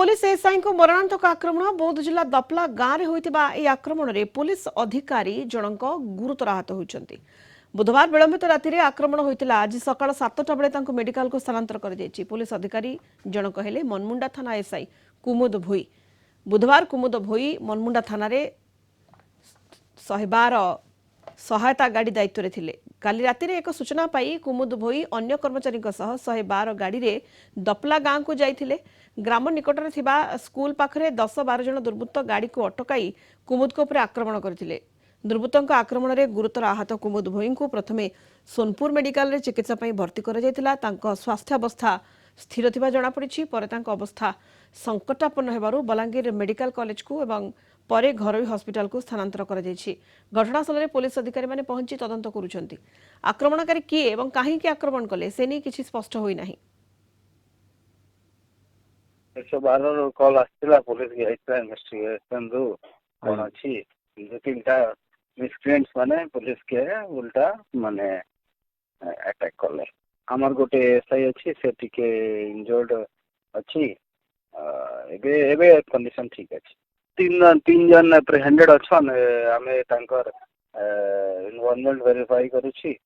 Police SI को मरणांतक आक्रमण बौद्ध जिला दपला गांव में होइतिबा ए आक्रमण रे पुलिस अधिकारी जनक गुरुतर आहत होइचंती। बुधवार विलंबित राति रे आक्रमण होइतिला। आज सकाळ 7टा बेले तांको मेडिकल को स्थानांतर कर जायछि। पुलिस अधिकारी जनक हेले मनमुंडा थाना एसआई कुमुद भोई। बुधवार कुमुद भोई मनमुंडा थाना रे 112 सहायता गाड़ी दायित्व रे थिले। काली राति रे एक सूचना पाई कुमुद भोई अन्य कर्मचारी सह 112 गाड़ी रे दपला गांव को जाइथिले। ग्राम निकट में थिबा स्कूल पाखरे 10-12 जन दुर्बृत्त गाड़ी को अटकाई कुमुद को ऊपर आक्रमण करथिले। दुर्बृत्तों आक्रमण रे गुरुतर आहत कुमुद भोई को प्रथमे सोनपुर मेडिकल रे चिकित्सा पई भर्ती कर जायतिला। तांको स्वास्थ्यावस्था स्थिर थिबा जणा पड़िछि। परे तांको अवस्था संकटापन्न हेबारु बलांगीर मेडिकल कॉलेज को एवं परे घरोई हॉस्पिटल को स्थानांतर कर जायछि। घटनास्थल रे पुलिस अधिकारी माने पहुंची तदंत करूछंती। आक्रमणकारी किए एवं काहे के आक्रमण कले से नै किछि स्पष्ट होई नाही। 112 कॉल आसला पुलिस की इन्वेस्टिगेशन रो कोन अछि जे तीनटा मिसक्रेंट्स माने पुलिस के उल्टा माने अटैक करले। हमर गोटे एसआई अछि से टिके इंजर्ड अछि। एबे एबे कंडीशन ठीक अछि। तीन जन प्रेहेंडेड अछन। हमें तांकर इन्वॉल्वमेंट वेरीफाई करूछि।